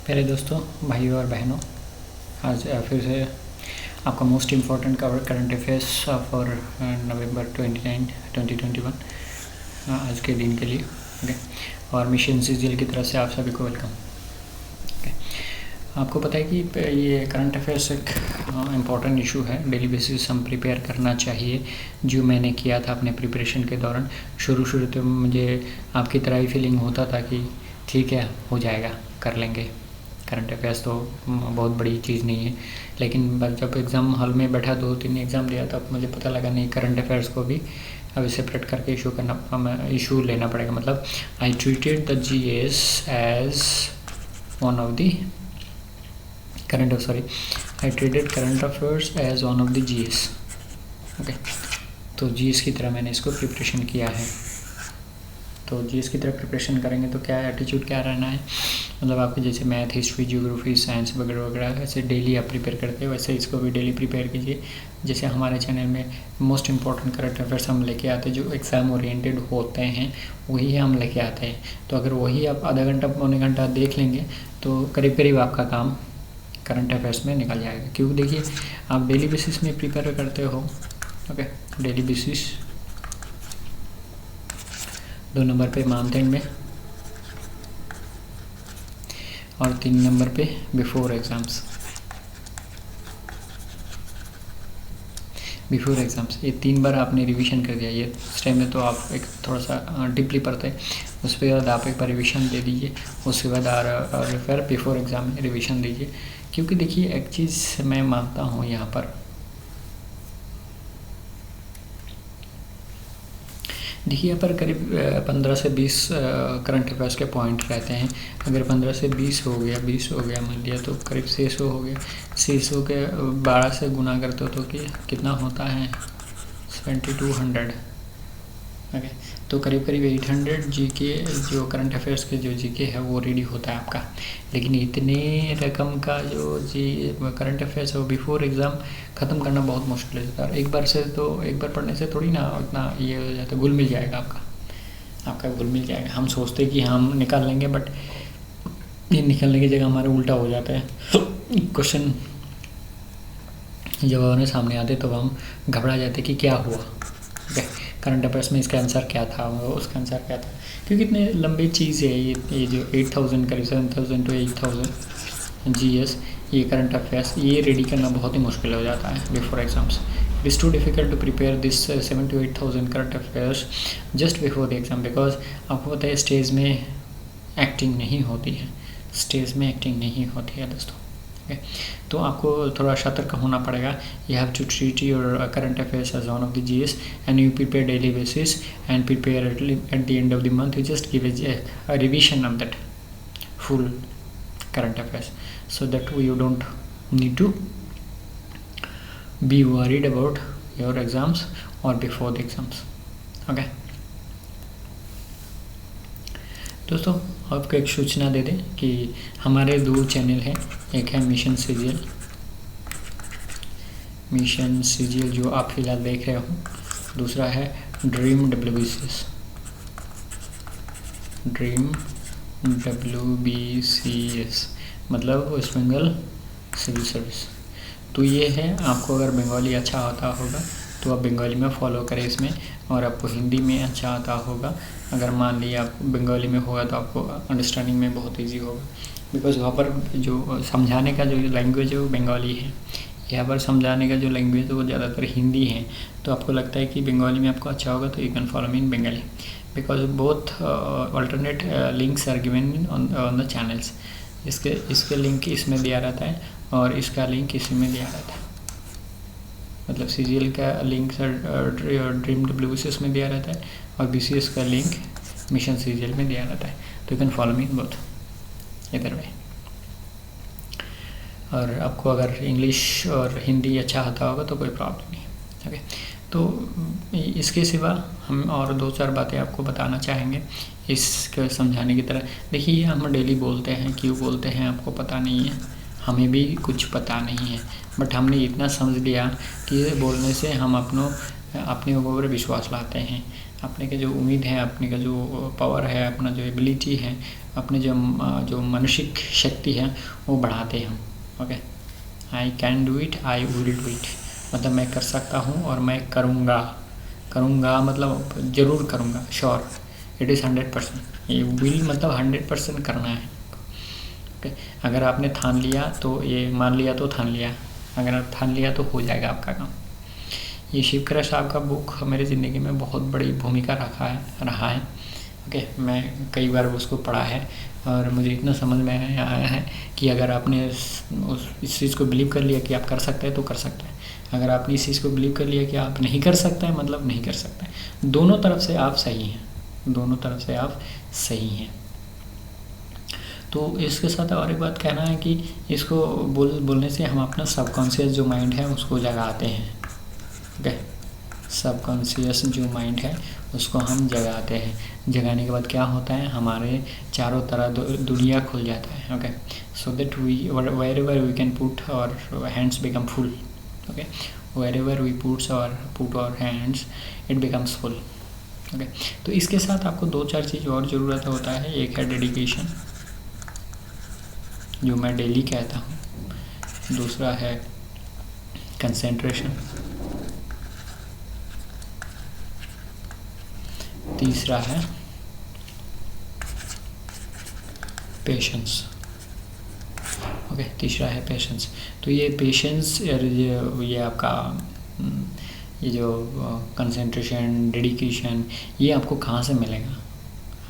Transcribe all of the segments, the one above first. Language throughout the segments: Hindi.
प्यारे दोस्तों, भाइयों और बहनों, आज फिर से आपका most important current affairs for नवंबर 29, 2021 आज के दिन के लिए। ओके, और मिशन सीजीएल की तरफ से आप सभी को वेलकम। ओके, आपको पता है कि ये करंट अफेयर्स एक इम्पॉर्टेंट इशू है, डेली बेसिस हम प्रिपेयर करना चाहिए। जो मैंने किया था अपने प्रिपरेशन के दौरान, शुरू तो मुझे आपकी तरह ही फीलिंग होता था कि ठीक है, हो जाएगा, कर लेंगे। करंट अफेयर्स तो बहुत बड़ी चीज़ नहीं है, लेकिन जब एग्ज़ाम हॉल में बैठा 2-3 एग्ज़ाम दिया तब मुझे पता लगा नहीं, करंट अफेयर्स को भी अभी सेपरेट करके इशू लेना पड़ेगा। मतलब I treated the GS as one of the current affairs as one of the GS. Okay, तो जीएस की तरह मैंने इसको प्रिपरेशन किया है। तो जीएस की तरह प्रिपरेशन करेंगे तो क्या एटीट्यूड क्या रहना है, मतलब आपके जैसे मैथ, हिस्ट्री, ज्योग्राफी, साइंस वगैरह वगैरह ऐसे डेली आप प्रिपेयर करते हैं, वैसे इसको भी डेली प्रिपेयर कीजिए। जैसे हमारे चैनल में मोस्ट इम्पॉर्टेंट करंट अफेयर्स हम लेके आते हैं, जो एग्ज़ाम ओरिएंटेड होते हैं वही हम लेके आते हैं। तो अगर वही आप आधा घंटा पौने घंटा देख लेंगे तो करीब करीब आपका काम करंट अफेयर्स में निकल जाएगा। क्योंकि देखिए, आप डेली बेसिस में प्रिपेयर करते हो। ओके, डेली बेसिस 2 नंबर पे मंथ एंड में और 3 नंबर पे बिफोर एग्ज़ाम्स। ये 3 बार आपने रिवीजन कर दिया। ये इस टाइम में तो आप एक थोड़ा सा डीपली पढ़ते हैं, उसके बाद आप एक बार रिवीजन दे दीजिए, उसके बाद फिर बिफोर एग्ज़ाम में रिवीजन दीजिए। क्योंकि देखिए, एक चीज़ मैं मानता हूँ यहाँ पर, देखिए यहाँ पर करीब 15 से 20 करंट अफेयर्स के पॉइंट रहते हैं। अगर 15 से 20 हो गया मान लिया, तो करीब 600 हो गया। 600 के 12 से गुना करते हो तो कितना होता है, 7200। ओके, तो करीब करीब 800 जीके जो करंट अफेयर्स के जो जीके है वो रेडी होता है आपका। लेकिन इतने रकम का जो करंट अफेयर्स है वो बिफोर एग्ज़ाम ख़त्म करना बहुत मुश्किल हो जाता है। एक बार पढ़ने से थोड़ी ना इतना ये हो जाता है, घुल मिल जाएगा आपका घुल मिल जाएगा। हम सोचते कि हम निकाल लेंगे, बट ये निकालने की जगह हमारे उल्टा हो जाता है। क्वेश्चन जब हमारे सामने आते तो हम घबरा जाते कि क्या हुआ, करंट अफेयर्स में इसका आंसर क्या था, उसका आंसर क्या था। क्योंकि इतने लंबी चीज़ है ये जो 8000 करीब 7000 to 8000 जीएस, ये करंट अफेयर्स ये रेडी करना बहुत ही मुश्किल हो जाता है before exams. It is too difficult to prepare this 7 to 8000 current affairs just before the exam, because आपको पता है स्टेज में एक्टिंग नहीं होती है दोस्तों। तो आपको थोड़ा सतर्क होना पड़ेगा। You have to treat your current affairs as one of the GS and you prepare daily basis and prepare at the end of the month you just give a revision of that full current affairs, so that you don't need to be worried about your exams or before the exams. Okay दोस्तों, आपको एक सूचना दे दें कि हमारे 2 चैनल हैं। एक है मिशन सीजीएल जो आप फिलहाल देख रहे हो, दूसरा है ड्रीम WBCS मतलब वेस्ट बंगाल सिविल सर्विस। तो ये है, आपको अगर बंगाली अच्छा आता होगा तो आप बंगाली में फॉलो करें इसमें, और आपको हिंदी में अच्छा आता होगा, अगर मान लिया आप बंगाली में होगा तो आपको अंडरस्टैंडिंग में बहुत इजी होगा। बिकॉज वहाँ पर जो समझाने का जो लैंग्वेज है वो बंगाली है, यहाँ पर समझाने का जो लैंग्वेज है वो ज़्यादातर हिंदी है। तो आपको लगता है कि बंगाली में आपको अच्छा होगा तो you can follow me in Bengali, because both alternate links are given on the channels. इसके लिंक इसमें दिया रहता है और इसका लिंक इसी में दिया रहता है। मतलब सीजीएल का लिंक ड्रीम WBCS में दिया रहता है और BCS का लिंक मिशन सीजीएल में दिया रहता है। तो you can follow me in both इधर में। और आपको अगर इंग्लिश और हिंदी अच्छा आता होगा तो कोई प्रॉब्लम नहीं। ओके, तो इसके सिवा हम और 2-4 बातें आपको बताना चाहेंगे इसके समझाने की तरह। देखिए, हम डेली बोलते हैं, क्यों बोलते हैं आपको पता नहीं है, हमें भी कुछ पता नहीं है, बट हमने इतना समझ लिया कि बोलने से हम अपने ऊपर विश्वास लाते हैं। अपने के जो उम्मीद है, अपने का जो पावर है, अपना जो एबिलिटी है, अपने जो मानसिक शक्ति है वो बढ़ाते हैं हम। Okay, I can do it, I will do it, मतलब मैं कर सकता हूँ और मैं करूँगा। करूँगा मतलब ज़रूर करूँगा, श्योर, इट इज़ 100%। ये विल मतलब 100% करना है। ओके, अगर आपने ठान लिया तो ये मान लिया तो ठान लिया, अगर आप ठान लिया तो हो जाएगा आपका काम। ये शिवकरा साहब का बुक मेरी ज़िंदगी में बहुत बड़ी भूमिका रहा है। ओके, मैं कई बार उसको पढ़ा है और मुझे इतना समझ में आया है कि अगर आपने इस चीज़ को बिलीव कर लिया कि आप कर सकते हैं तो कर सकते हैं, अगर आपने इस चीज़ को बिलीव कर लिया कि आप नहीं कर सकते हैं मतलब नहीं कर सकते। दोनों तरफ से आप सही हैं, दोनों तरफ से आप सही हैं। तो इसके साथ और एक बात कहना है कि इसको बोलने से हम अपना सबकॉन्शियस जो माइंड है उसको जगाते हैं। ओके, सबकॉन्शियस जो माइंड है उसको हम जगाते हैं। जगाने के बाद क्या होता है, हमारे चारों तरफ दुनिया खुल जाता है। Okay, so that we wherever we can put our hands become full. Okay, wherever we put our hands it becomes full. Okay, तो इसके साथ आपको 2-4 चीज़ और ज़रूरत होता है। एक है डेडिकेशन, जो मैं डेली कहता हूँ। दूसरा है कंसंट्रेशन। तीसरा है पेशेंस। ओके, तीसरा है पेशेंस। तो ये पेशेंस, ये आपका ये जो कंसंट्रेशन, डेडिकेशन, ये आपको कहाँ से मिलेगा?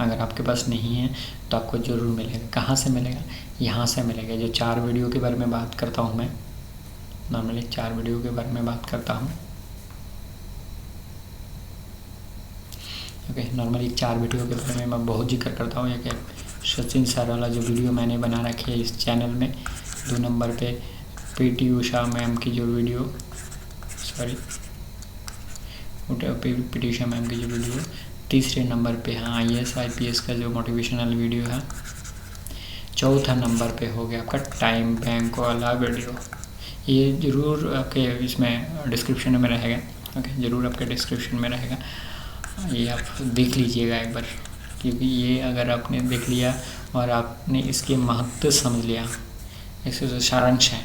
अगर आपके पास नहीं है तो आपको ज़रूर मिलेगा। कहाँ से मिलेगा? यहाँ से मिलेगा। जो 4 वीडियो के बारे में बात करता हूँ मैं, नॉर्मली 4 वीडियो के बारे में बात करता हूँ। ओके, नॉर्मली 4 वीडियो के बारे में मैं बहुत जिक्र करता हूँ। एक सचिन सर वाला जो वीडियो मैंने बना रखी है इस चैनल में, 2 नंबर पे पीटी उषा मैम की जो वीडियो, पीटी उषा मैम की जो वीडियो, तीसरे नंबर पे हाँ IAS IPS का जो मोटिवेशनल वीडियो है, चौथा नंबर पे हो गया आपका टाइम बैंक वाला वीडियो। ये ज़रूर आपके इसमें डिस्क्रिप्शन में रहेगा। ओके, ज़रूर आपके डिस्क्रिप्शन में रहेगा, ये आप देख लीजिएगा एक बार, क्योंकि ये अगर आपने देख लिया और आपने इसके महत्व समझ लिया, इसके जो सारांश है,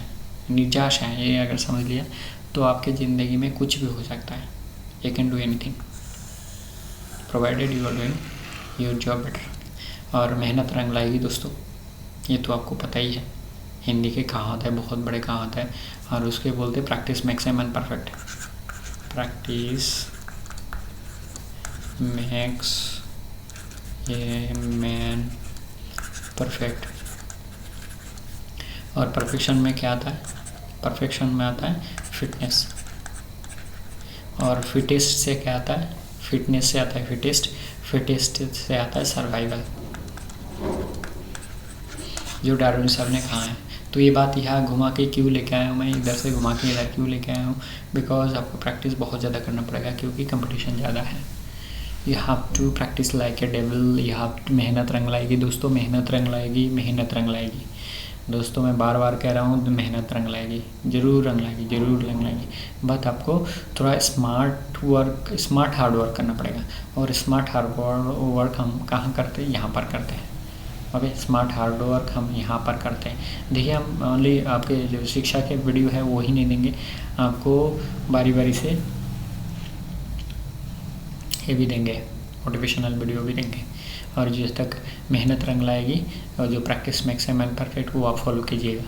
निजाश है, ये अगर समझ लिया तो आपके ज़िंदगी में कुछ भी हो सकता है। You can do anything provided you are doing your job better. और मेहनत रंग लाएगी दोस्तों, ये तो आपको पता ही है। हिंदी के कहावत है, बहुत बड़े कहावत है, और उसके बोलते practice makes a man perfect. Practice makes a man perfect. और परफेक्शन में क्या आता है? परफेक्शन में आता है फिटनेस, और फिटेस्ट से क्या आता है? फिटनेस से आता है फिटेस्ट, फिटेस्ट से आता है सर्वाइवल, जो डार्विन साहब ने कहा है। तो ये बात यहाँ घुमा के क्यों लेके आया हूँ मैं, इधर से घुमा के इधर क्यों लेके आया हूँ? बिकॉज आपको प्रैक्टिस बहुत ज़्यादा करना पड़ेगा, क्योंकि कंपटीशन ज़्यादा है। You have to practise like a devil. You have to, मेहनत रंग लाएगी दोस्तों, मेहनत रंग लाएगी, मेहनत रंग लाएगी दोस्तों। मैं बार बार कह रहा हूँ, मेहनत रंग लाएगी, ज़रूर रंग लाएगी, ज़रूर रंग लाएगी। बट आपको थोड़ा स्मार्ट हार्ड वर्क करना पड़ेगा। और स्मार्ट हार्ड वर्क हम कहाँ करते हैं? यहाँ पर करते हैं। ओके, स्मार्ट हार्ड वर्क हम यहाँ पर करते हैं। देखिए, हम ओनली आपके जो शिक्षा के वीडियो है वो ही नहीं देंगे, आपको बारी बारी से ये भी देंगे, मोटिवेशनल वीडियो भी देंगे। और जिस तक मेहनत रंग लाएगी और जो practice makes a man perfect, वो आप फॉलो कीजिएगा।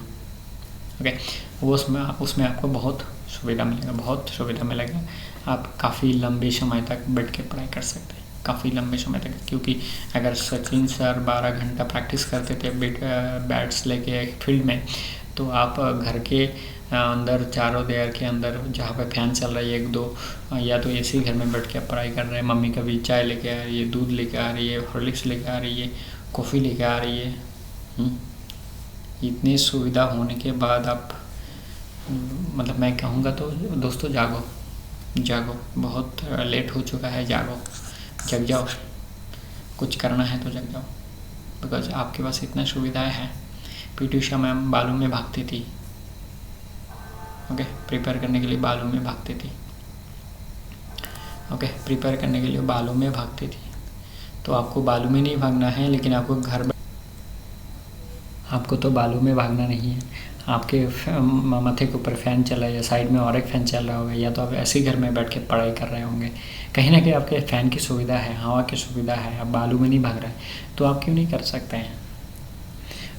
ओके, वो उसमें आपको बहुत सुविधा मिलेगा, बहुत सुविधा मिलेगा। आप काफ़ी लंबे समय तक बैठ के पढ़ाई कर सकते हैं, काफ़ी लंबे समय तक। क्योंकि अगर सचिन सर 12 घंटा प्रैक्टिस करते थे बैट्स लेके फील्ड में, तो आप घर के अंदर, चारों दीवार के अंदर जहाँ पे फैन चल रहा है 1-2, या तो ऐसे घर में बैठ के पढ़ाई कर रहे हैं, मम्मी कभी चाय लेके आ रही है, दूध लेके आ रही है, हॉर्लिक्स लेके आ रही है, कॉफ़ी लेके आ रही है। इतनी सुविधा होने के बाद आप, मतलब मैं कहूँगा तो दोस्तों, जागो, बहुत लेट हो चुका है, जग जाओ, कुछ करना है तो जग जाओ। बिकॉज आपके पास इतना सुविधाएं हैं। पीटी उषा मैम बालू में भागती थी, ओके, प्रिपेयर करने के लिए बालू में भागती थी। ओके, प्रिपेयर करने के लिए बालू में भागती थी। तो आपको बालू में नहीं भागना है, लेकिन आपको तो बालू में भागना नहीं है। आपके माथे के ऊपर फ़ैन चल रहा है या साइड में और एक फ़ैन चल रहा होगा, या तो आप ऐसे ही घर में बैठ के पढ़ाई कर रहे होंगे। कहीं ना कहीं आपके फ़ैन की सुविधा है, हवा की सुविधा है, आप बालू में नहीं भाग रहे, तो आप क्यों नहीं कर सकते हैं।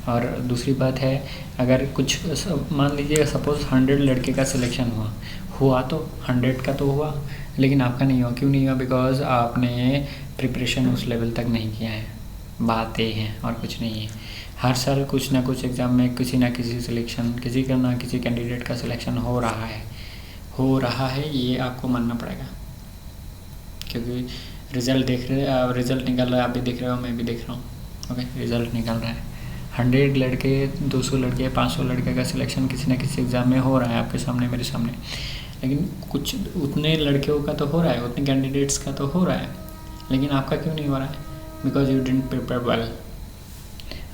और दूसरी बात है, अगर कुछ मान लीजिए सपोज़ 100 लड़के का सिलेक्शन हुआ तो 100 का तो हुआ, लेकिन आपका नहीं हुआ। क्यों नहीं हुआ? बिकॉज़ आपने प्रिपरेशन उस लेवल तक नहीं किया है। बात ये है और कुछ नहीं है। हर साल कुछ ना कुछ एग्ज़ाम में किसी ना किसी सिलेक्शन, किसी का ना किसी कैंडिडेट का सिलेक्शन हो रहा है, ये आपको मानना पड़ेगा। क्योंकि रिज़ल्ट निकल रहा है, आप भी देख रहे हो, मैं भी देख रहा हूँ। ओके, रिज़ल्ट निकल रहा है। 100 लड़के, 200 लड़के, 500 लड़के का सिलेक्शन किसी न किसी एग्ज़ाम में हो रहा है, आपके सामने, मेरे सामने। लेकिन कुछ उतने लड़कियों का तो हो रहा है, उतने कैंडिडेट्स का तो हो रहा है, लेकिन आपका क्यों नहीं हो रहा है? Because you didn't prepare well.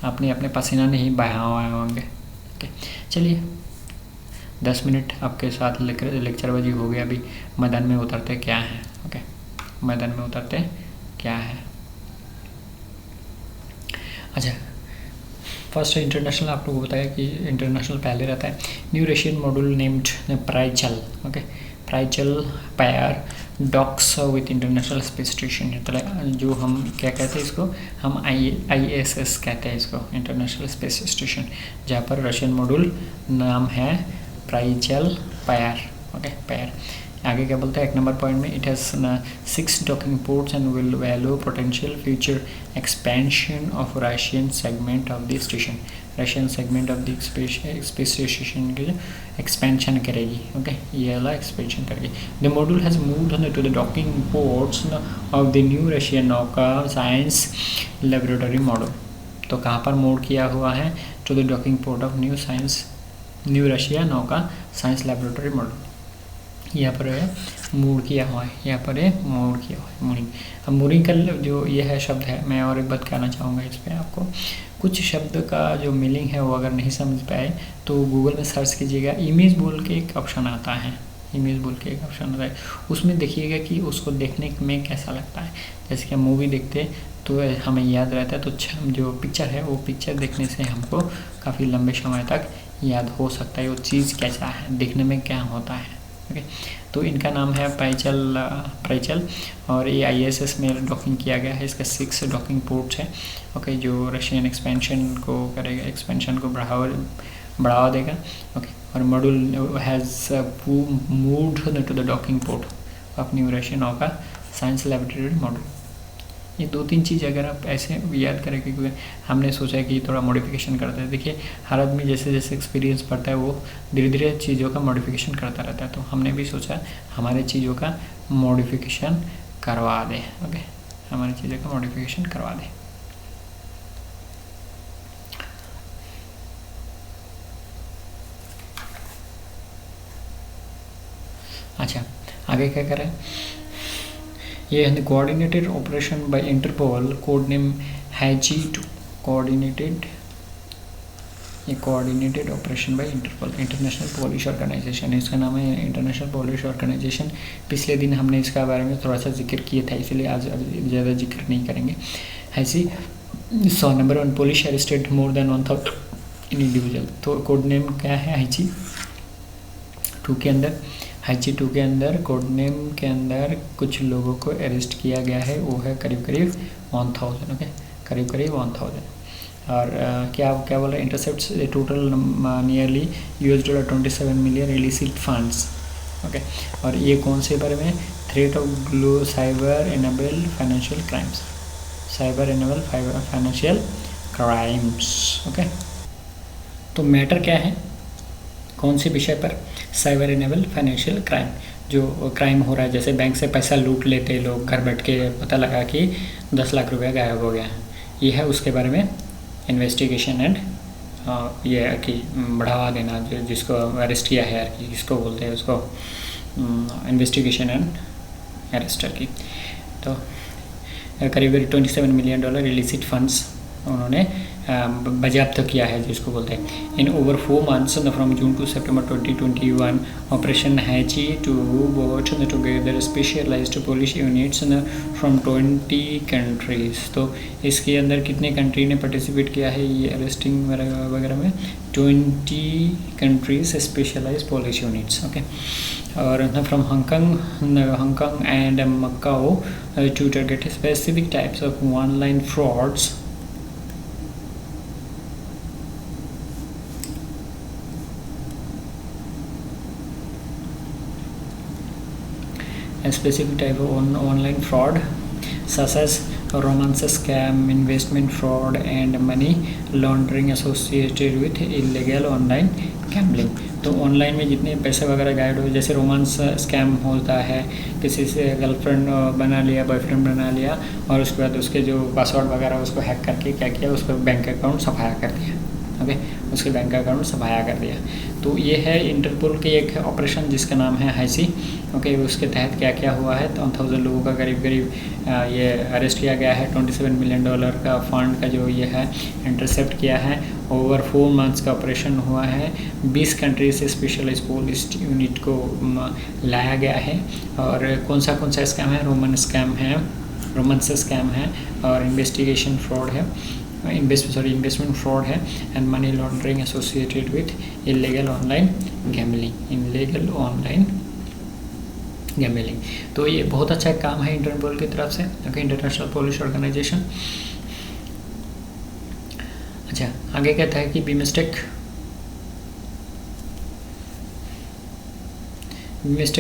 आपने अपने पसीना नहीं बहाया होंगे। ओके, चलिए 10 मिनट आपके साथ लेक्चरबाजी हो गया। अभी मैदान में उतरते क्या है। ओके, मैदान में उतरते क्या है। अच्छा, फर्स्ट इंटरनेशनल आप लोगों को बताया कि इंटरनेशनल पहले रहता है। New Russian module named Prichal. Okay, Prichal pier docks with international space station. जो हम क्या कहते हैं इसको, हम ISS कहते हैं इसको, इंटरनेशनल स्पेस स्टेशन, जहाँ पर रशियन मॉड्यूल नाम है प्राइचल पायर। Okay, pier. आगे क्या बोलता है 1 नंबर पॉइंट में, it has 6 docking ports and will value potential future expansion of Russian segment of the station. Russian segment of the space station के एक्सपेंशन करेगी। ओके, ये वाला एक्सपेंशन करेगी। The module has moved to the docking ports of the new Russian Nauka science laboratory model. तो कहाँ पर मूव किया हुआ है? To the docking port of new Russia Nauka science laboratory model. यहाँ पर है मूड किया हुआ है, यहाँ पर है मूड किया हुआ है, मूडिंग। अब मूडिंग का जो ये है शब्द है, मैं और एक बात कहना चाहूँगा इस पर आपको। कुछ शब्द का जो मीनिंग है वो अगर नहीं समझ पाए तो गूगल में सर्च कीजिएगा। इमेज बोल के एक ऑप्शन आता है, इमेज बोल के एक ऑप्शन आता है, उसमें देखिएगा कि उसको देखने में कैसा लगता है। जैसे कि हम मूवी देखते तो हमें याद रहता है, तो जो पिक्चर है वो पिक्चर देखने से हमको काफ़ी लंबे समय तक याद हो सकता है वो चीज़ कैसा है, देखने में क्या होता है। ओके, तो इनका नाम है प्राइचल और ये ISS में डॉकिंग किया गया है। इसका 6 डॉकिंग पोर्ट्स है। ओके, जो रशियन एक्सपेंशन को करेगा, एक्सपेंशन को बढ़ावा देगा। ओके, और module has moved to the docking port of new Russian Nauka science laboratory module. ये 2-3 चीज़ अगर आप ऐसे याद करें, क्योंकि हमने सोचा कि थोड़ा मॉडिफिकेशन करते हैं। देखिए, हर आदमी जैसे जैसे एक्सपीरियंस पढ़ता है वो धीरे धीरे चीज़ों का मॉडिफिकेशन करता रहता है। तो हमने भी सोचा हमारे चीज़ों का मॉडिफिकेशन करवा दें। ओके, हमारी चीज़ों का मॉडिफिकेशन करवा दें। अच्छा, आगे क्या करें? ये है coordinated operation by Interpol, code name Haechi two. Coordinated operation by Interpol, international police organisation, इसका नाम है इंटरनेशनल पोलिश ऑर्गेनाइजेशन। पिछले दिन हमने इसका बारे में थोड़ा सा जिक्र किया था, इसलिए आज ज़्यादा जिक्र नहीं करेंगे। हैची 100 number 1 Polish arrested more than 1000 individual. तो कोड नेम क्या है हैची2 के अंदर? हैची2 के अंदर कोड नेम के अंदर कुछ लोगों को अरेस्ट किया गया है, वो है करीब 1000। ओके, करीब 1000। और क्या बोल रहे हैं? Intercepts total nearly $27 million illicit funds. Okay, और ये कौन से बारे में? Threat of glow cyber enable financial crimes, cyber enable financial crimes. Okay, तो मैटर क्या है, कौन से विषय पर? साइबर एनेबल फाइनेंशियल क्राइम, जो क्राइम हो रहा है, जैसे बैंक से पैसा लूट लेते लोग, घर बैठ के पता लगा कि 10 लाख रुपया गायब हो गया है, ये है उसके बारे में इन्वेस्टिगेशन एंड ये है कि बढ़ावा देना, जिसको अरेस्ट किया है, जिसको बोलते हैं उसको इन्वेस्टिगेशन एंड अरेस्टर की। तो करीब $27 मिलियन इलिसिट फंड्स उन्होंने बाज़ाब्त किया है जिसको बोलते हैं। In over 4 months from June to September 2021 operation Haechi two brought together specialised police units from 20 countries. तो इसके अंदर कितने कंट्री ने पार्टिसिपेट किया है ये अरेस्टिंग वगैरह में? 20 countries specialised police units. Okay, और from Hong Kong and Macao to target specific types of online frauds a specific type of online fraud such as romance scam, investment fraud and money laundering associated with illegal online gambling। तो ऑनलाइन में जितने पैसे वगैरह गायब हो, जैसे रोमांस स्कैम होता है, किसी से गर्लफ्रेंड बना लिया, बॉयफ्रेंड बना लिया और उसके बाद उसके जो पासवर्ड वगैरह उसको हैक करके क्या किया, उसका बैंक अकाउंट सफाया कर दिया। ओके, उसके बैंक अकाउंट सफाया कर दिया। तो ये है इंटरपोल की एक ऑपरेशन जिसका नाम है हाइसी। ओके, उसके तहत क्या क्या हुआ है, तो 1000 लोगों का करीब ये अरेस्ट किया गया है। $27 मिलियन का फंड का जो ये है इंटरसेप्ट किया है। ओवर 4 months का ऑपरेशन हुआ है। 20 कंट्री से स्पेशलाइज पुलिस यूनिट को लाया गया है। और कौन सा स्कैम है? रोमांस स्कैम है और इन्वेस्टिगेशन फ्रॉड है, इन्वेस्टमेंट फ्रॉड है and money laundering associated with illegal online gambling. तो ये बहुत अच्छा काम है इंटरपोल की तरफ से। Okay, International Police Organization. अच्छा, आगे कहता है कि बिमस्टेक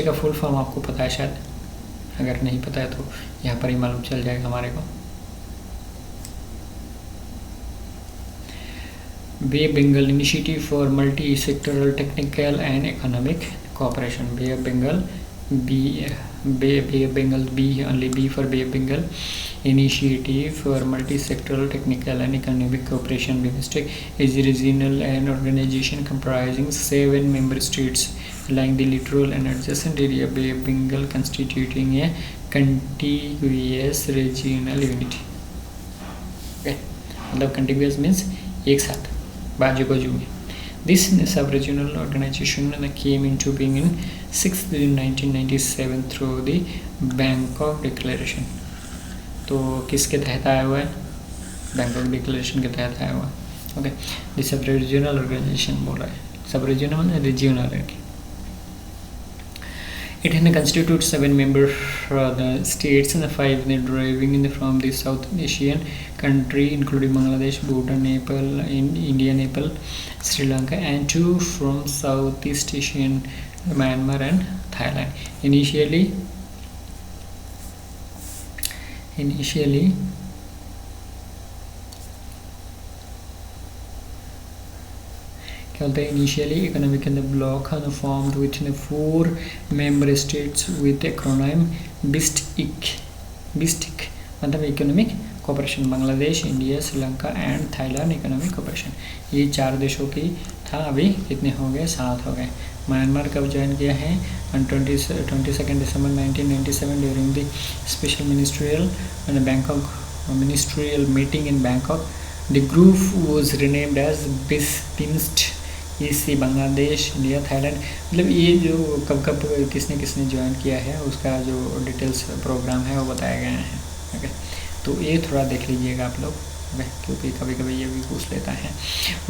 का फुल फॉर्म आपको पता है शायद, अगर नहीं पता है तो यहाँ पर ही मालूम चल जाएगा हमारे को। Bay Bengal initiative for multi sectoral technical and economic cooperation. Bay of Bengal, B for Bay of Bengal Initiative for Multi-Sectoral Technical and Economic Cooperation. BIMSTEC is a regional and organization comprising 7 member states lying the littoral and adjacent area Bay of Bengal, constituting a contiguous regional unity. Okay, मतलब contiguous means एक साथ बाजू बाजू में। This sub-regional organization came into being in 6th June 1997 through the Bangkok Declaration। तो किसके तहत आया हुआ है? बैंकॉक डिक्लेरेशन के तहत आया हुआ है। ओके, द सब-रीजनल ऑर्गेनाइजेशन बोल रहा है। सब-रीजनल मतलब regional. It constitutes 7 member states and 5 deriving from the South Asian country including Bangladesh, Bhutan, Nepal, India, Nepal, Sri Lanka, and 2 from Southeast Asian, Myanmar and Thailand. Initially क्या बोलते हैं? Initially economic in the bloc formed with 4 member states with acronym BISTEC मतलब economic cooperation. Bangladesh, India, Sri Lanka and Thailand economic cooperation. ये 4 देशों की था। अभी कितने हो गए? 7 हो गए। म्यांमार कब ज्वाइन किया है? 22 December 1997 during the special ministerial meeting in Bangkok. The group was renamed as BIMSTEC. इससे बांग्लादेश, इंडिया, थाईलैंड, मतलब ये जो कब किसने ज्वाइन किया है उसका जो डिटेल्स प्रोग्राम है वो बताए गए हैं। ओके, तो ये थोड़ा देख लीजिएगा आप लोग, क्योंकि कभी कभी ये भी पूछ लेता है।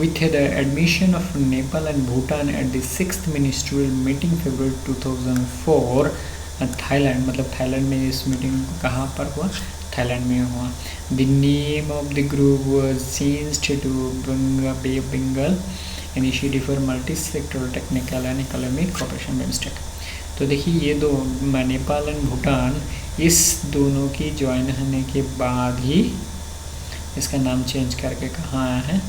With the admission of Nepal and Bhutan at the 6th ministerial meeting February 2004 Thailand, मतलब थाईलैंड में इस मीटिंग कहाँ पर हुआ? थाईलैंड में हुआ। The name of the group was changed to Bay of Bengal initiative for multi sectoral technical and economic Cooperation BIMSTEC. तो देखिए ये दो नेपाल एंड भूटान, इस दोनों की ज्वाइन होने के बाद ही इसका नाम चेंज करके कहाँ आया है?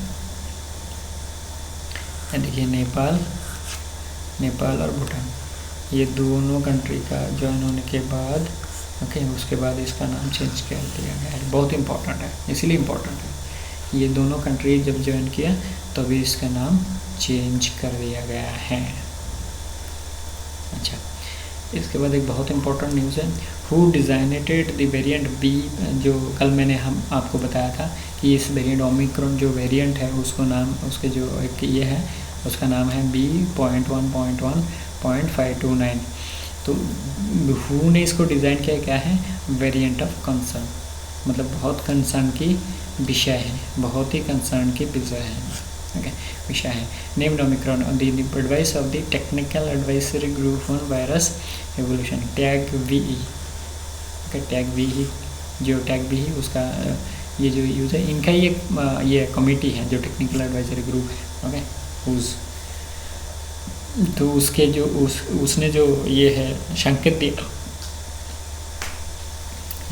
देखिए नेपाल और भूटान, ये दोनों कंट्री का ज्वाइन होने के बाद ओके उसके बाद इसका नाम चेंज कर दिया गया है। बहुत इंपॉर्टेंट है, इसीलिए इम्पोर्टेंट है। ये दोनों कंट्री जब ज्वाइन किया तभी इसका नाम चेंज कर दिया गया है। अच्छा, इसके बाद एक बहुत इंपॉर्टेंट न्यूज़ है। हु डिज़ाइनेटेड द वेरिएंट बी, जो कल मैंने आपको बताया था कि इस वेरिएंट ओमिक्रॉन जो वेरिएंट है उसको नाम, उसके जो एक ये है उसका नाम है B.1.1.529। तो हु ने इसको डिज़ाइन किया, क्या है, वेरिएंट ऑफ कंसर्न, मतलब बहुत कंसर्न की विषय है, बहुत ही कंसर्न की विषय है, ओके, विषय है। Named Omicron on the advice of the technical advisory group on virus evolution, tag VE, okay, tag VE, जो टैग VE उसका ये जो यूज़ है, इनका ये कमेटी है जो टेक्निकल एडवाइजरी ग्रुप है, ओके, तो उसके जो उसने जो ये है संकेत दिया,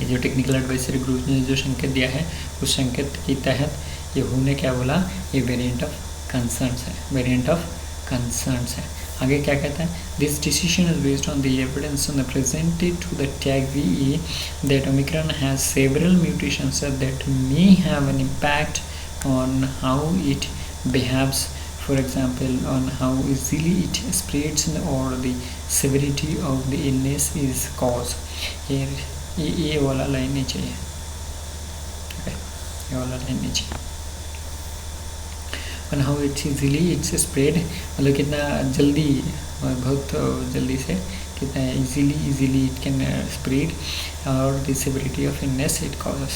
ये जो टेक्निकल एडवाइजरी ग्रुप ने जो संकेत दिया है उस संकेत के तहत ये हु ने क्या बोला, ये वेरिएंट ऑफ कंसर्न्स है, वेरिएंट ऑफ कंसर्न्स है। आगे क्या कहता है, this decision is based on the evidence on the presented to the TAG VE that Omicron has several mutations that may have an impact on how it behaves, for example on how easily it spreads or the severity of the illness is caused। ये वाला लाइन नहीं चाहिए, ये वाला लाइन नहीं चाहिए। on how it easily it's spread, मतलब कितना जल्दी, बहुत जल्दी से, कितना easily it can spread और the severity of illness it causes,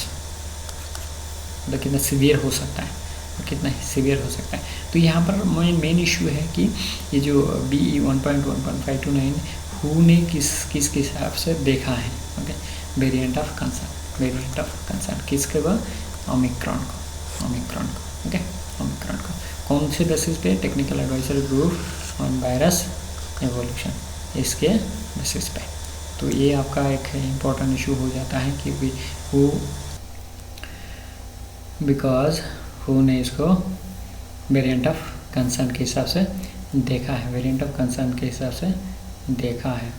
मतलब कितना सीवियर हो सकता है, कितना सीवियर हो सकता है। तो यहाँ पर मेन इशू है कि ये जो BE.1.1.529 हु ने किस हिसाब से देखा है, okay, variant of concern, variant of concern किसके वो, ओमिक्रॉन को, ओके, ओमिक्रॉन को। कौन से बेसिस पे, technical advisory group on virus evolution, इसके बेसिस पे। तो ये आपका एक इम्पोर्टेंट इशू हो जाता है कि हु, बिकॉज हु ने इसको वेरिएंट ऑफ कंसर्न के हिसाब से देखा है, वेरिएंट ऑफ कंसर्न के हिसाब से देखा है।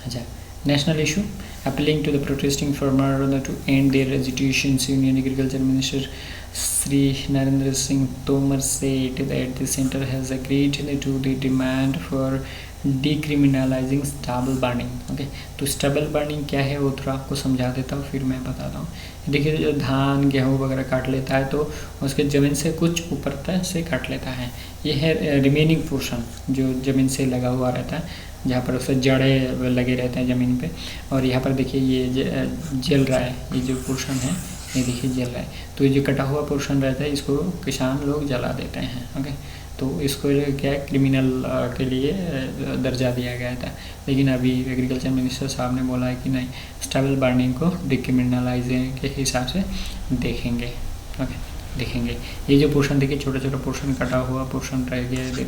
अच्छा, national issue, appealing to the protesting farmer to end their agitations, union agriculture minister Sri Narendra Singh Tomar said that the center has agreed to the demand for decriminalizing stubble burning, okay. तो स्टबल बर्निंग क्या है वो थोड़ा आपको समझा देता हूँ, फिर मैं बताता हूँ। देखिए, जो धान गेहूँ वगैरह काट लेता है तो उसके ज़मीन से कुछ ऊपर तक से काट लेता है, ये है रिमेनिंग पोर्शन जो ज़मीन से लगा हुआ रहता है, जहाँ पर उससे जड़े लगे रहते हैं ज़मीन पे। और यहाँ पर देखिए ये जल रहा है, ये जो पोर्शन है ये देखिए जल रहा है। तो ये जो कटा हुआ पोर्शन रहता है इसको किसान लोग जला देते हैं, ओके। तो इसको क्या क्रिमिनल के लिए दर्जा दिया गया था, लेकिन अभी एग्रीकल्चर मिनिस्टर साहब ने बोला है कि नहीं, स्टबल बर्निंग को डिक्रिमिनलाइजिंग के हिसाब से देखेंगे, ओके, देखेंगे। ये जो पोर्शन देखिए, छोटा छोटा पोर्शन कटा हुआ पोर्शन रह गया इधर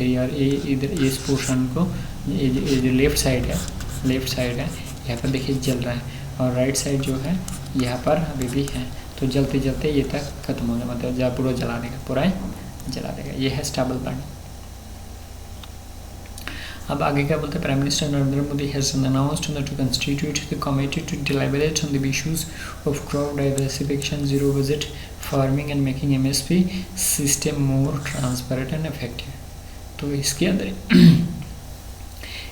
ही, और ये इधर इस पोर्शन को, ये जो लेफ़्ट साइड है यहाँ पर देखिए जल रहा है, और राइट साइड जो है यहाँ पर अभी भी है। तो जलते जलते ये तक खत्म होगा, मतलब पूरा जला देगा, पूरा जला देगा। ये है स्टबल बर्निंग। अब आगे क्या बोलते हैं, prime minister Narendra Modi has announced to constitute the committee to deliberate on the issues of crop diversification, zero budget farming and making MSP system more transparent and effective. तो इसके अंदर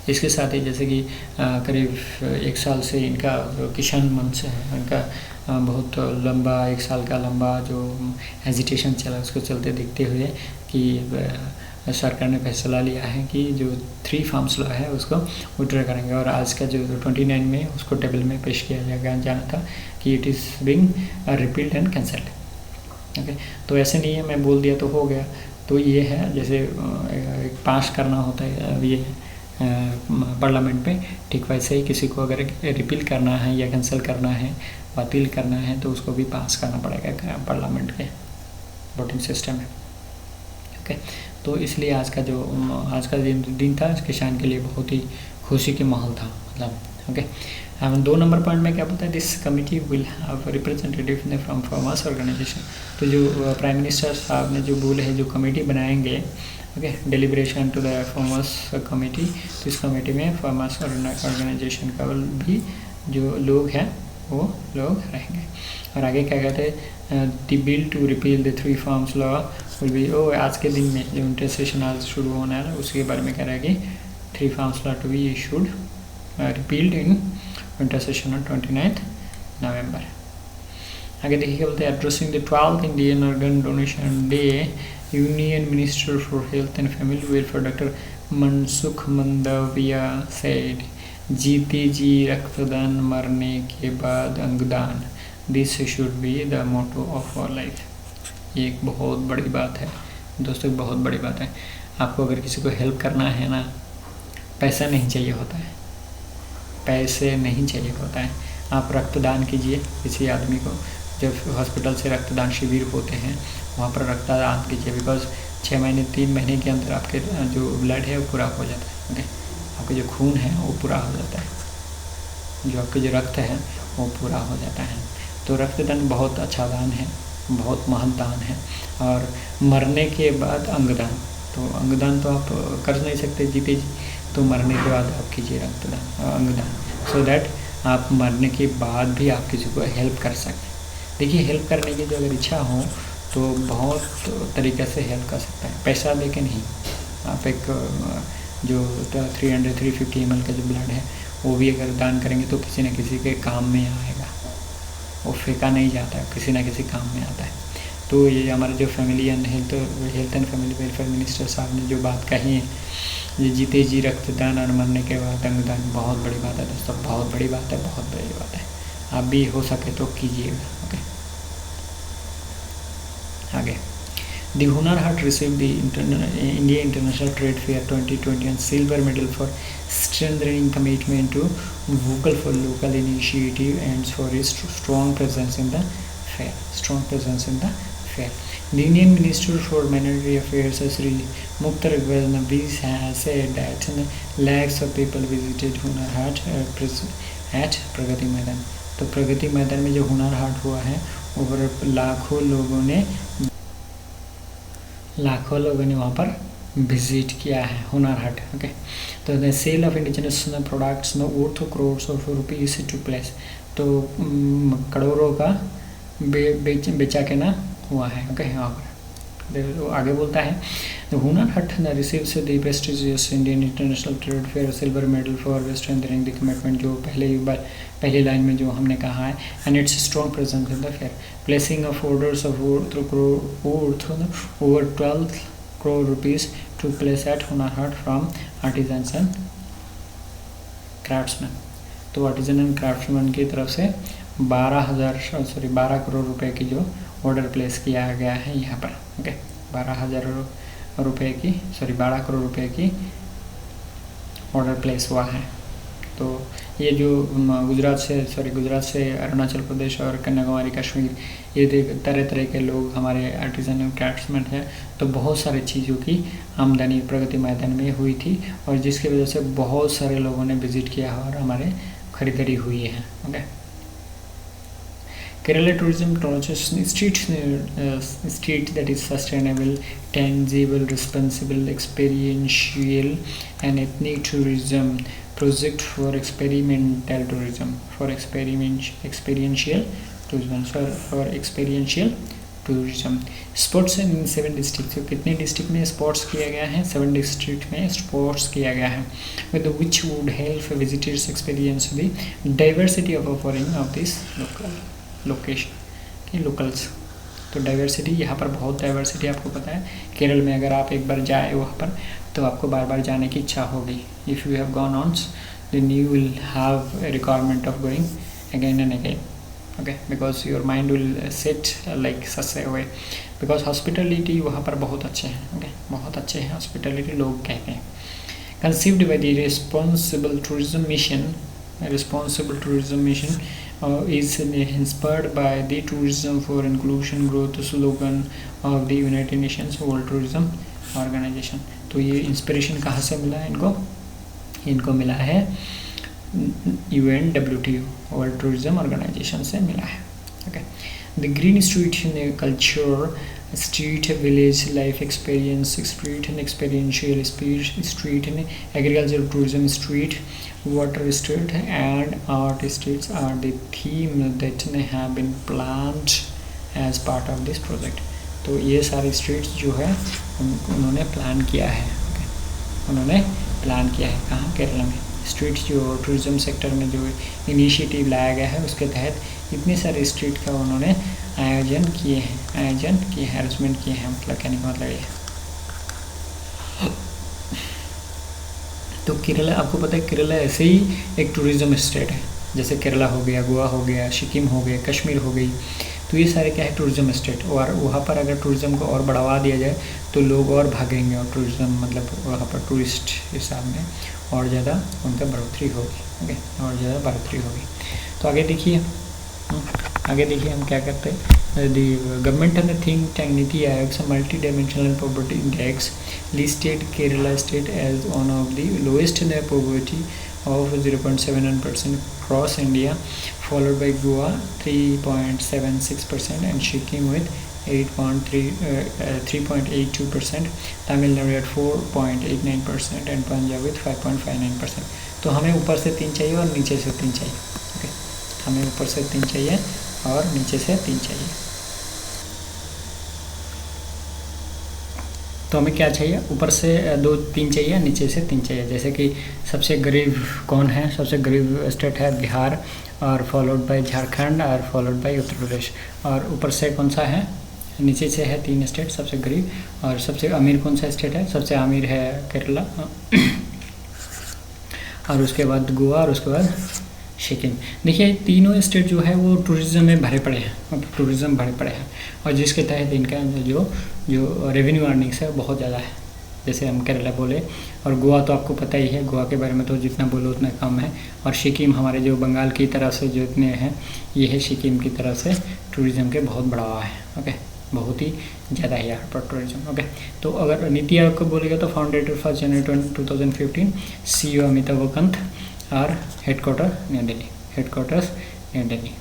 इसके साथ ही जैसे कि करीब 1 साल से इनका जो किसान मंच है, इनका बहुत लंबा 1 साल का लंबा जो हेजिटेशन चला, उसको चलते देखते हुए कि सरकार ने फैसला लिया है कि जो 3 फार्म्स लॉ है उसको विड्रॉ करेंगे। और आज का जो 29 में उसको टेबल में पेश किया जाना था कि it is being repealed and cancelled, okay. तो ऐसे नहीं है मैं बोल दिया तो हो गया। तो ये है जैसे पास करना होता है ये पार्लियामेंट में, ठीक वैसे ही किसी को अगर रिपील करना है या कैंसिल करना है, बातिल करना है, तो उसको भी पास करना पड़ेगा पार्लियामेंट के वोटिंग सिस्टम में, ओके। तो इसलिए आज का दिन था किसान के लिए बहुत ही खुशी के माहौल था, मतलब, ओके। 2 नंबर पॉइंट में क्या बोलता है, this committee will have representative from farmers organisation. तो जो प्राइम मिनिस्टर साहब ने जो बोले है, जो कमेटी बनाएंगे, okay, deliberation to the farmers committee, तो इस कमेटी में फार्मर्स ऑर्गेनाइजेशन का भी जो लोग हैं वो लोग रहेंगे। और आगे क्या कहते हैं, the bill to repeal the 3 farms law will be, आज के दिन में जो इंटर सेशन आज शुरू होना है उसके बारे में कह रहा है कि 3 farms law to be issued repealed in inter session on 29 November. आगे देखिए क्या बोलते हैं, addressing the 12th Indian organ donation day, union minister for health and family welfare doctor Mansukh Mandaviya said, जीते जी रक्तदान, मरने के बाद अंगदान, this should be the motto of our life. ये एक बहुत बड़ी बात है दोस्तों, एक बहुत बड़ी बात है। आपको अगर किसी को हेल्प करना है ना, पैसा नहीं चाहिए होता है, पैसे नहीं चाहिए होता है। आप रक्तदान कीजिए किसी आदमी को, जब हॉस्पिटल से रक्तदान शिविर होते हैं वहाँ पर रक्तदान कीजिए, बिकॉज 6 महीने 3 महीने के अंदर आपके जो ब्लड है वो पूरा हो जाता है। ओके, आपका जो खून है वो पूरा हो जाता है, जो आपके जो रक्त है वो पूरा हो जाता है। तो रक्तदान बहुत अच्छा दान है, बहुत महान दान है। और मरने के बाद अंगदान, तो अंगदान तो आप कर नहीं सकते जीते जी, तो मरने के बाद आप कीजिए रक्तदान अंगदान, सो दैट आप मरने के बाद भी आप किसी को हेल्प कर सकें। देखिए, हेल्प करने की जो अगर इच्छा हो तो बहुत तरीक़े से हेल्प कर सकते हैं, पैसा दे के नहीं। आप एक जो 300-350 ml का जो ब्लड है वो भी अगर दान करेंगे तो किसी न किसी के काम में आएगा, वो फेंका नहीं जाता है, किसी न किसी काम में आता है। तो ये हमारे जो family and health and family welfare minister साहब ने जो बात कही है, ये जीते जी रक्तदान और मरने के बाद अंगदान, बहुत बड़ी बात है दोस्तों, बहुत बड़ी बात है, बहुत बड़ी बात है। आप भी हो सके तो कीजिएगा। ओके, आगे The Hunar Haat received the India International Trade Fair 2021 silver medal for strengthening commitment to vocal for local initiative and for its strong presence in the fair. The Indian Minister for Minority Affairs, Sri Mukhtar Iqbal Naqvi, has said that lakhs of people visited Hunar Haat at Pragati Maidan. तो प्रगति मैदान में जो हुनर हाट हुआ है, ओवर लाखों लोगों ने वहाँ पर विजिट किया है हुनर हाट। ओके, तो the sale of indigenous products में worth crores of rupees to place, तो करोड़ों का बेचा के ना हुआ है। ओके, यहाँ पर आगे बोलता है, the Hunar Haat receives the prestigious Indian international trade fair silver medal for strengthening the commitment, जो पहली लाइन में जो हमने कहा है, and its strong presence in the fair, placing of orders of over 12 crore rupees to place at Hunar Haat from artisans and craftsmen। तो आर्टिजन एंड क्राफ्ट्समैन की तरफ से 12 करोड़ रुपए की जो ऑर्डर प्लेस किया गया है यहाँ पर। ओके, 12 करोड़ रुपए की ऑर्डर प्लेस हुआ है। तो ये जो गुजरात से अरुणाचल प्रदेश और कन्याकुमारी कश्मीर, ये तरह तरह के लोग हमारे आर्टिजन एंड क्राफ्ट्समैन हैं, तो बहुत सारी चीज़ों की आमदनी प्रगति मैदान में हुई थी, और जिसकी वजह से बहुत सारे लोगों ने विजिट किया और हमारे खरीदारी हुई है। Okay, Kerala tourism launches street that is sustainable, tangible, responsible, experiential and ethnic tourism project for experiential tourism. Sports in 7 district, तो कितने डिस्ट्रिक्ट में स्पोर्ट्स किया गया है? 7 डिस्ट्रिक्ट में स्पोर्ट्स किया गया है, with which would help visitors experience the diversity of offering of this location की लोकल्स। तो डाइवर्सिटी, यहाँ पर बहुत डाइवर्सिटी आपको पता है। केरल में अगर आप एक बार जाए वहाँ पर, तो आपको बार बार जाने की इच्छा होगी। If you have gone once, then you will have a requirement of going again and again. Okay, because your mind will set like such a way, because hospitality वहाँ पर बहुत अच्छे हैं। ओके, बहुत अच्छे हैं हॉस्पिटलिटी, लोग कहते हैं। Conceived by the responsible tourism mission is inspired by the Tourism for Inclusion Growth slogan of the United Nations World Tourism Organization। तो ये इंस्पिरेशन कहाँ से मिला है इनको मिला है UNWTO वर्ल्ड टूरिज्म ऑर्गेनाइजेशन से मिला है। Okay, the green street culture, street village life experience, street and experiential street and agricultural tourism, street water street and art streets are the theme that have been planned as part of this project। तो ये सारे स्ट्रीट्स जो है उन्होंने प्लान किया है। उन्होंने प्लान किया है कहाँ? केरला में। स्ट्रीट्स जो टूरिज्म सेक्टर में जो इनिशिएटिव लाया गया है, उसके तहत इतने सारे स्टेट का उन्होंने आयोजन किए हैं, हैरेसमेंट किए हैं, मतलब कहने का मतलब ये है। तो केरला, आपको पता है केरला ऐसे ही एक टूरिज़्म स्टेट है, जैसे केरला हो गया, गोवा हो गया, सिक्किम हो गया, कश्मीर हो गई, तो ये सारे क्या है टूरिज़्म स्टेट। और वहाँ पर अगर टूरिज़्म को और बढ़ावा दिया जाए तो लोग और भागेंगे, और टूरिज़्म मतलब वहाँ पर टूरिस्ट हिसाब में और ज़्यादा उनका बढ़ोतरी होगी। ओके, और ज़्यादा बढ़ोतरी होगी। तो आगे देखिए हम क्या करते हैं। The government and the think tank Niti Aayog's multi-dimensional poverty index listed Kerala state as one of the lowest in the poverty of 0.71% across India, followed by Goa 3.76% and Sikkim with 3.82%, Tamil Nadu at 4.89% and Punjab with 5.59%. तो हमें ऊपर से 3 चाहिए और नीचे से 3 चाहिए। ओके, हमें ऊपर से 3 चाहिए और नीचे से 3 चाहिए। तो हमें क्या चाहिए, ऊपर से 2-3 चाहिए, नीचे से 3 चाहिए। जैसे कि सबसे गरीब कौन है, सबसे गरीब स्टेट है बिहार, और फॉलोड बाय झारखंड, और फॉलोड बाय उत्तर प्रदेश। और ऊपर से कौन सा है, नीचे से है 3 स्टेट सबसे गरीब। और सबसे अमीर कौन सा स्टेट है, सबसे अमीर है केरला, और उसके बाद गोवा, और उसके बाद सिक्किम। देखिए तीनों स्टेट जो है वो टूरिज़्म में भरे पड़े हैं, टूरिज़्म भरे पड़े हैं, और जिसके तहत इनका जो रेवेन्यू अर्निंग्स है बहुत ज़्यादा है। जैसे हम केरला बोले, और गोवा तो आपको पता ही है, गोवा के बारे में तो जितना बोलो उतना कम है। और सिक्किम हमारे जो बंगाल की तरफ से जो इतने हैं, ये है सिक्किम की तरफ से टूरिज़्म के बहुत बढ़ावा है। ओके, बहुत ही ज़्यादा है यहाँ पर टूरिज़्म। ओके, तो अगर नीति आयोग को बोलेगा तो फाउंडेड 1 जनवरी 2015, CEO अमिताभ कांत, और headquarters new Delhi.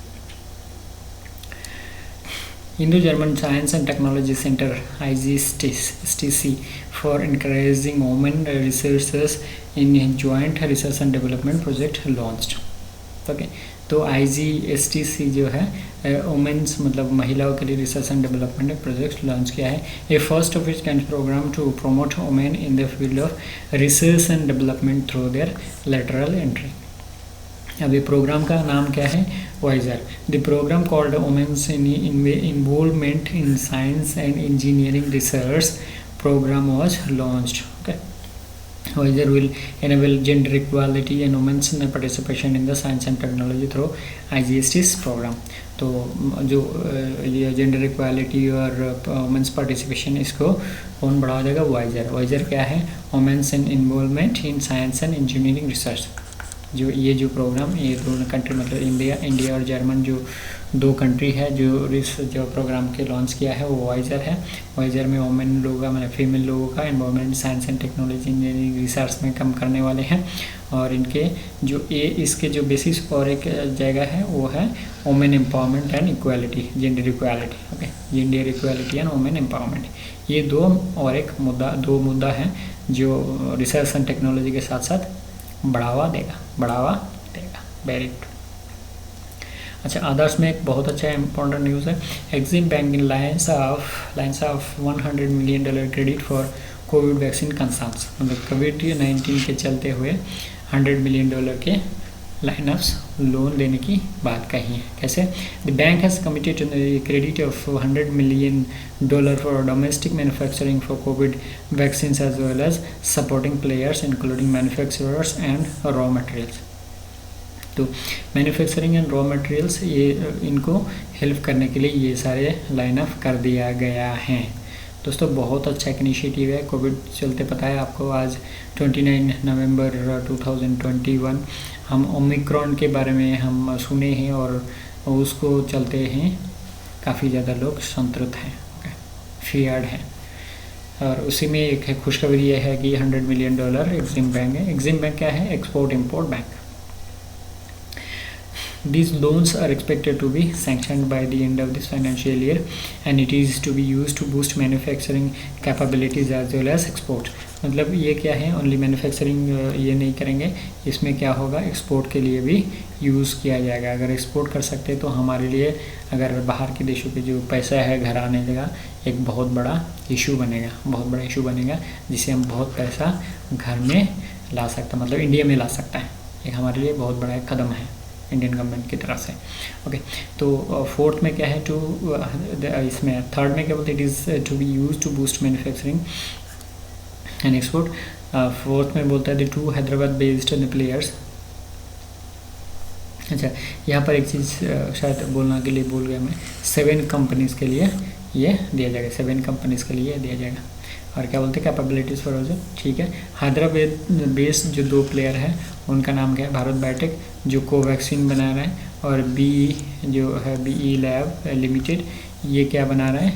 Indo-German Science and Technology Center IGSTC for encouraging women researchers in joint research and development project launched। Okay, तो IGSTC जो है वुमेन्स मतलब महिलाओं के लिए research and development project launch किया है। A first of its kind programme to promote women in the field of research and development through their lateral entry. अब ये प्रोग्राम का नाम क्या है, वाइजर। The programme called women's involvement in science and engineering research programme was launched. Okay, वाइजर will enable gender equality and women's participation in the science and technology through IGST's program। तो जो ये जेंडर इक्वालिटी और वुमेंस पार्टिसिपेशन इसको कौन बढ़ावा देगा, वाइजर क्या है, women's in involvement in science and engineering research. जो प्रोग्राम ये दोनों कंट्री मतलब इंडिया और जर्मन जो 2 कंट्री है जो प्रोग्राम के लॉन्च किया है वो वाइजर है। वाइजर में वुमेन लोगों का मतलब फीमेल लोगों का involvement science and technology engineering research में कम करने वाले हैं। और इनके इसके जो बेसिस और एक जगह है वो है women empowerment and equality, gender equality. Okay, gender equality and women empowerment, ये 2 मुद्दा हैं जो रिसर्च एंड टेक्नोलॉजी के साथ साथ बढ़ावा देगा। Very good. अच्छा, आदर्श में एक बहुत अच्छा इंपॉर्टेंट न्यूज़ है। Exim bank in lines of $100 million credit for Covid vaccine concerns. मतलब कोविड-19 के चलते हुए $100 मिलियन के लाइन ऑफ लोन देने की बात कही है। कैसे, the bank has committed credit of $100 million for domestic manufacturing for Covid vaccine as well as supporting players including manufacturers and raw materials. तो मैन्युफैक्चरिंग एंड रॉ मटेरियल्स ये इनको हेल्प करने के लिए ये सारे लाइन अप कर दिया गया है। दोस्तों बहुत अच्छा एक इनिशिएटिव है। कोविड चलते पता है आपको, आज 29 नवंबर 2021 हम ओमिक्रॉन के बारे में हम सुने हैं और उसको चलते हैं काफ़ी ज़्यादा लोग संतृप्त हैं, फियर्ड हैं। और उसी में एक खुशखबरी ये है कि $100 मिलियन एक्सिम बैंक है। एक्सिम बैंक क्या है, export import bank. These loans are expected to be sanctioned by the end of this financial year and it is to be used to boost manufacturing capabilities as well as export। मतलब ये क्या है, ओनली मैन्युफैक्चरिंग ये नहीं करेंगे, इसमें क्या होगा, एक्सपोर्ट के लिए भी यूज़ किया जाएगा। अगर एक्सपोर्ट कर सकते तो हमारे लिए, अगर बाहर के देशों के जो पैसा है घर आने का एक बहुत बड़ा इशू बनेगा, जिससे हम बहुत पैसा घर में ला सकते हैं, मतलब इंडिया में ला सकता है। एक हमारे लिए बहुत बड़ा एक कदम है इंडियन गवर्नमेंट की तरफ से। ओके, तो फोर्थ में क्या है, टू इसमें थर्ड में क्या बोलते हैं, it is to be use to boost manufacturing and export. Fourth में बोलता है the two Hyderabad based players. अच्छा, यहाँ पर एक चीज़ शायद बोलना के लिए भूल गया मैं, 7 कंपनीज़ के लिए ये दिया जाएगा, 7 कंपनीज़ के लिए दिया जाएगा। और क्या बोलते हैं, कैपेबिलिटीज़ फॉर ऑल्सो, ठीक है। हैदराबाद बेस्ड जो 2 प्लेयर हैं उनका नाम क्या है, भारत बायोटेक जो कोवैक्सीन बना रहा है, और बी जो है BE लैब लिमिटेड, ये क्या बना रहा है,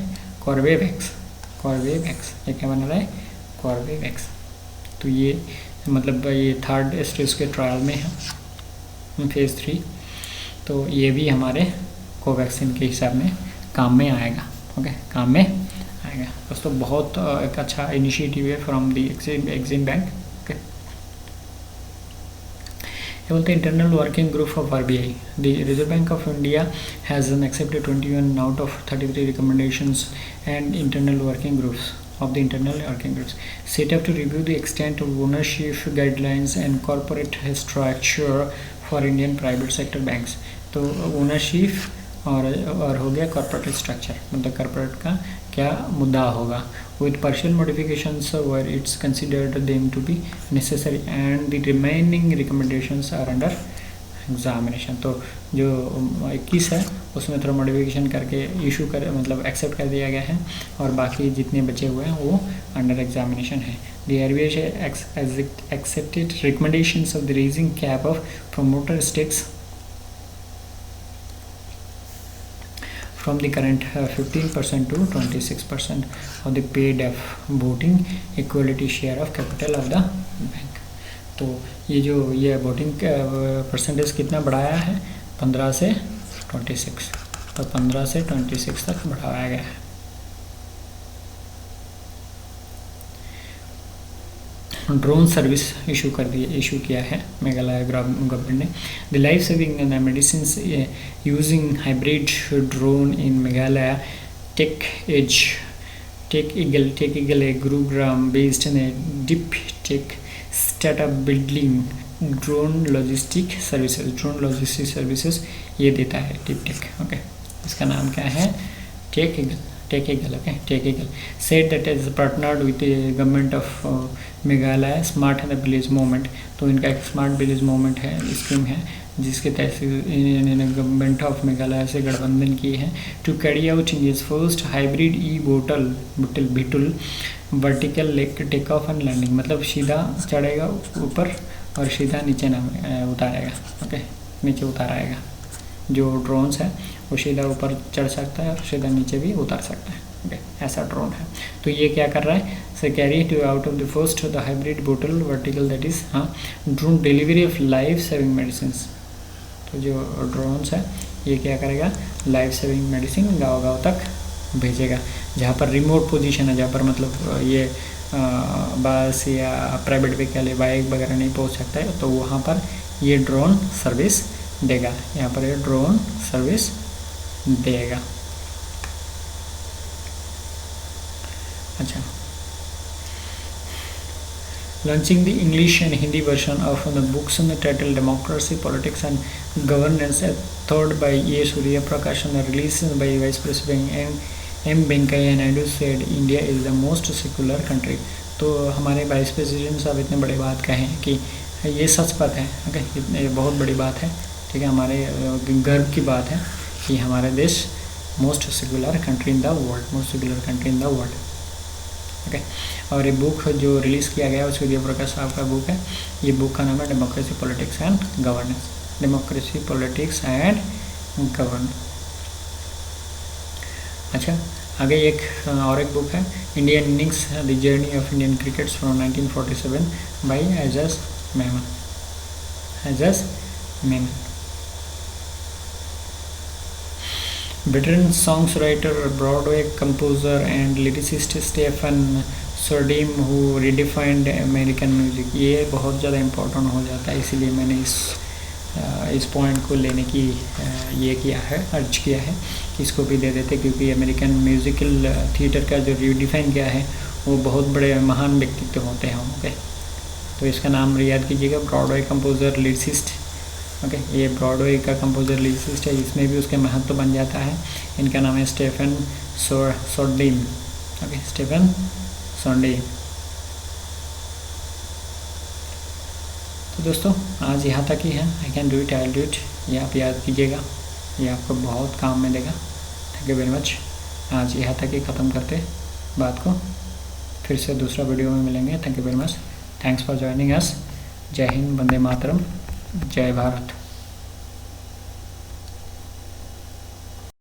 कॉर्बेवैक्स। ये क्या बना रहा है, कॉर्बेवैक्स। तो ये मतलब ये थर्ड स्टेज के ट्रायल में है, फेज़ 3। तो ये भी हमारे कोवैक्सीन के हिसाब में काम में आएगा। ओके, काम में आएगा दोस्तों। बहुत एक अच्छा इनिशिएटिव है from the EXIM bank. Okay, ये बोलते हैं internal working group of RBI, the reserve bank of India has accepted 21 out of 33 recommendations and internal working groups of the internal working groups set up to review the extent of ownership guidelines and corporate structure for Indian private sector banks। तो ओनरशिप और हो गया कॉर्पोरेट स्ट्रक्चर, मतलब कॉर्पोरेट का क्या मुद्दा होगा, with partial modifications where it's considered them to be necessary and the remaining recommendations are under examination. तो जो 21 है उसमें थोड़ा मॉडिफिकेशन करके इशू कर मतलब एक्सेप्ट कर दिया गया है, और बाकी जितने बचे हुए हैं वो अंडर एग्जामिनेशन है। The RBI accepted recommendations of the raising cap of promoter stakes from the current 15% to 26% of the paid-up voting equality share of capital of the bank। तो ये जो ये वोटिंग परसेंटेज कितना बढ़ाया है, 15 से 26, तो 15 से 26 तक बढ़ाया गया है। ड्रोन सर्विस इशू किया है मेघालय गवर्नमेंट ने। The life saving medicine using hybrid drone in Meghalaya TechEagle a Gurugram based in deep tech startup building drone logistic services ये देता है टिप टेक। ओके, इसका नाम क्या है, TechEagle. Okay, TechEagle said that is partnered with government of Meghalaya smart village movement. तो इनका एक स्मार्ट विलेज मूवमेंट है, स्कीम है, जिसके तहत इन्होंने गवर्नमेंट ऑफ मेघालय से गठबंधन किए हैं to carry out India's first hybrid VTOL vertical take off and landing, मतलब सीधा चढ़ेगा ऊपर और सीधा नीचे उतारेगा। ओके, नीचे उतारेगा। जो ड्रोन्स है वो सीधा ऊपर चढ़ सकता है और सीधा नीचे भी उतार सकता है। ओके, ऐसा ड्रोन है। तो ये क्या कर रहा है, से carry to out of the first the hybrid VTOL vertical that is drone delivery of life saving medicine. तो जो ड्रोन्स है ये क्या करेगा, लाइफ सेविंग मेडिसिन गाँव तक भेजेगा, जहाँ पर रिमोट पोजीशन है, जहाँ पर मतलब ये बस या प्राइवेट व्हीकल या बाइक वगैरह नहीं पहुँच सकता है, तो वहाँ पर ये ड्रोन सर्विस देगा। यहाँ पर ये ड्रोन सर्विस देगा। अच्छा, launching the English and Hindi version of the books on the title Democracy, Politics and Governance, authored by A. Surya Prakash and released by Vice President M. Venkaiah Naidu, said India is the most secular country। तो हमारे वाइस प्रेसिडेंट साहब इतने बड़ी बात कहें कि ये सच बात है। ओके, ये बहुत बड़ी बात है, ठीक है, हमारे गर्व की बात है कि हमारे देश most secular country in the world, okay. और ये बुक जो रिलीज़ किया गया है सूर्य प्रकाश साहब का बुक है। ये बुक का नाम है डेमोक्रेसी पॉलिटिक्स एंड गवर्नेंस। अच्छा, आगे एक और एक बुक है Indian innings the journey of Indian cricket's from 1947 by Ayaz Memon. Veteran songwriter, Broadway composer and lyricist Stephen Sondheim who redefined American music। ये बहुत ज़्यादा इम्पोर्टेंट हो जाता है, इसीलिए मैंने इस पॉइंट को लेने की ये किया है, अर्ज किया है कि इसको भी दे देते, क्योंकि अमेरिकन म्यूज़िकल थिएटर का जो रिडिफाइन किया है वो बहुत बड़े महान व्यक्तित्व होते हैं। ओके, तो इसका नाम याद कीजिएगा, ब्रॉडवे कंपोजर लिरिसिस्ट ओके, ये ब्रॉडवे का कंपोजर लिरिसिस्ट है, इसमें भी उसके महत्व बन जाता है। इनका नाम है Stefan Sondin. Okay, Stefan Sondin. तो दोस्तों आज यहाँ तक ही है। I can do it, I will do it, ये आप याद कीजिएगा, ये आपको बहुत काम में देगा। Thank you very much. आज यहाँ तक ही ख़त्म करते बात को, फिर से दूसरा वीडियो में मिलेंगे। Thank you very much, thanks for joining us. जय हिंद, वंदे मातरम, जय भारत।